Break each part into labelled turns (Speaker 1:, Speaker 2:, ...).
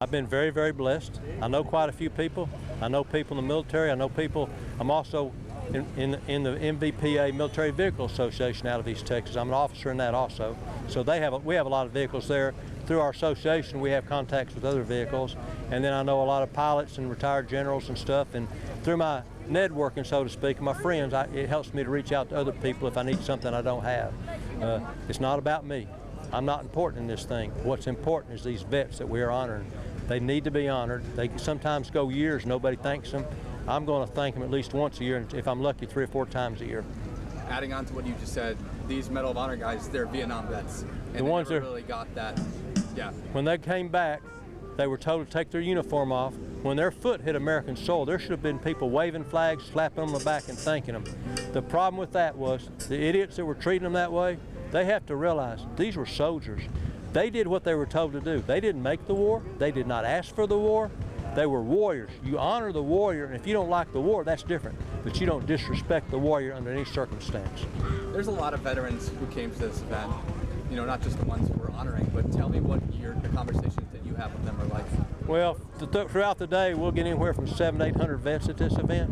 Speaker 1: I've been very, very blessed. I know quite a few people. I know people in the military. I know people. I'm also in the MVPA Military Vehicle Association out of East Texas. I'm an officer in that also. So we have a lot of vehicles there. Through our association, we have contacts with other vehicles. And then I know a lot of pilots and retired generals and stuff. And through my networking, so to speak, and my friends, it helps me to reach out to other people if I need something I don't have. It's not about me. I'm not important in this thing. What's important is these vets that we are honoring. They need to be honored. They sometimes go years, nobody thanks them. I'm going to thank them at least once a year, and if I'm lucky, 3 or 4 times a year.
Speaker 2: Adding on to what you just said, these Medal of Honor guys, they're Vietnam vets. And the ones that really got that, yeah.
Speaker 1: When they came back, they were told to take their uniform off. When their foot hit American soil, there should have been people waving flags, slapping them on the back and thanking them. The problem with that was the idiots that were treating them that way, they have to realize these were soldiers. They did what they were told to do. They didn't make the war. They did not ask for the war. They were warriors. You honor the warrior, and if you don't like the war, that's different. But you don't disrespect the warrior under any circumstance.
Speaker 2: There's a lot of veterans who came to this event, you know, not just the ones who we're honoring, but tell me what the conversations that you have with them are like.
Speaker 1: Well, throughout the day, we'll get anywhere from 700 to 800 vets at this event.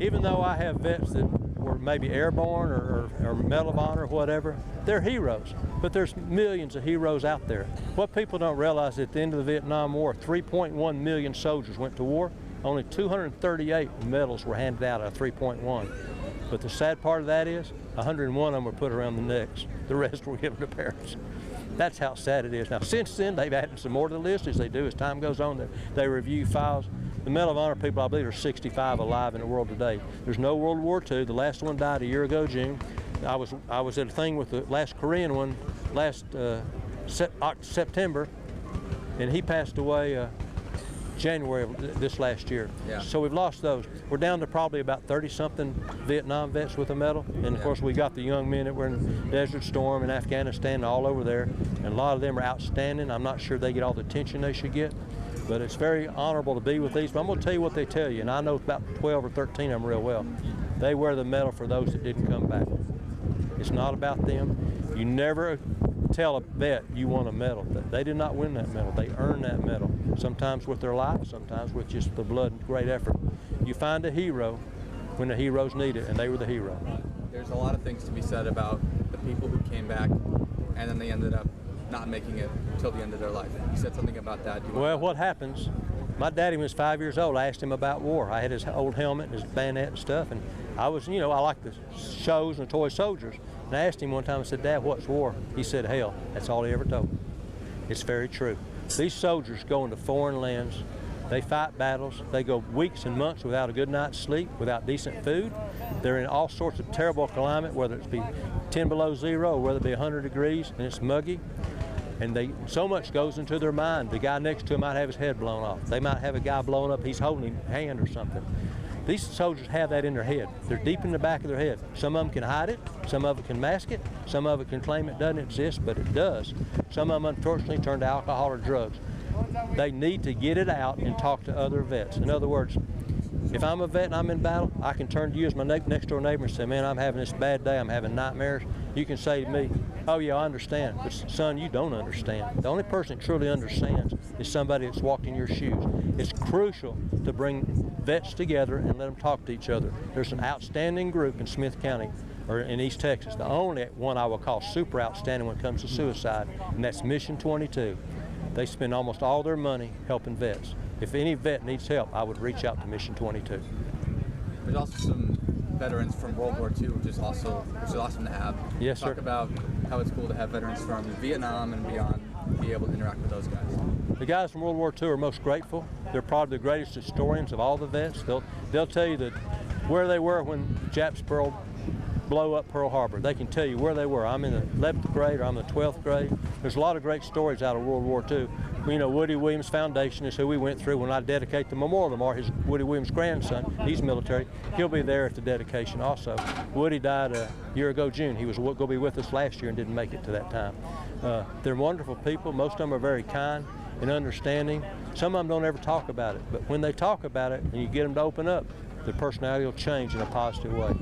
Speaker 1: Even though I have vets that were maybe airborne or Medal of Honor or whatever, they're heroes. But there's millions of heroes out there. What people don't realize, at the end of the Vietnam War, 3.1 million soldiers went to war. Only 238 medals were handed out of 3.1. But the sad part of that is 101 of them were put around the necks. The rest were given to parents. That's how sad it is. Now, since then, they've added some more to the list, as they do as time goes on. They review files. The Medal of Honor people, I believe, are 65 alive in the world today. There's no World War II. The last one died a year ago, June. I was at a thing with the last Korean one last September, and he passed away January of this last year.
Speaker 2: Yeah.
Speaker 1: So we've lost those. We're down to probably about 30-something Vietnam vets with a medal. And of course, we got the young men that were in Desert Storm and Afghanistan and all over there. And a lot of them are outstanding. I'm not sure they get all the attention they should get. But it's very honorable to be with these. But I'm going to tell you what they tell you, and I know about 12 or 13 of them real well. They wear the medal for those that didn't come back. It's not about them. You never tell a vet you want a medal. They did not win that medal. They earned that medal, sometimes with their life, sometimes with just the blood and great effort. You find a hero when the heroes need it, and they were the hero.
Speaker 2: There's a lot of things to be said about the people who came back and then they ended up not making it until the end of their life. You said something about that.
Speaker 1: Well, what happens, my daddy was 5 years old. I asked him about war. I had his old helmet and his bayonet and stuff, and I was, you know, I like the shows and the toy soldiers. And I asked him one time, I said, Dad, what's war? He said, hell. That's all he ever told me. It's very true. These soldiers go into foreign lands. They fight battles. They go weeks and months without a good night's sleep, without decent food. They're in all sorts of terrible climate, whether it be 10 below zero or whether it be 100 degrees and it's muggy. And so much goes into their mind. The guy next to him might have his head blown off. They might have a guy blown up, he's holding his hand or something. These soldiers have that in their head. They're deep in the back of their head. Some of them can hide it, some of it can mask it, some of it can claim it doesn't exist, but it does. Some of them unfortunately turn to alcohol or drugs. They need to get it out and talk to other vets. In other words, if I'm a vet and I'm in battle, I can turn to you as my next door neighbor and say, man, I'm having this bad day, I'm having nightmares. You can say to me, oh yeah, I understand, but son, you don't understand. The only person that truly understands is somebody that's walked in your shoes. It's crucial to bring vets together and let them talk to each other. There's an outstanding group in Smith County, or in East Texas, the only one I will call super outstanding when it comes to suicide, and that's Mission 22. They spend almost all their money helping vets. If any vet needs help, I would reach out to Mission 22.
Speaker 2: There's also some veterans from World War II, which is awesome to have.
Speaker 1: Yes, sir.
Speaker 2: Talk about how it's cool to have veterans from Vietnam and beyond be able to interact with those guys.
Speaker 1: The guys from World War II are most grateful. They're probably the greatest historians of all the vets. They'll tell you that where they were when Japs blow up Pearl Harbor. They can tell you where they were. I'm in the 11th grade or I'm in the 12th grade. There's a lot of great stories out of World War II. You know, Woody Williams Foundation is who we went through when I dedicate the memorial tomorrow. His Woody Williams' grandson, he's military. He'll be there at the dedication also. Woody died a year ago, June. He was going to be with us last year and didn't make it to that time. They're wonderful people. Most of them are very kind and understanding. Some of them don't ever talk about it, but when they talk about it and you get them to open up, their personality will change in a positive way.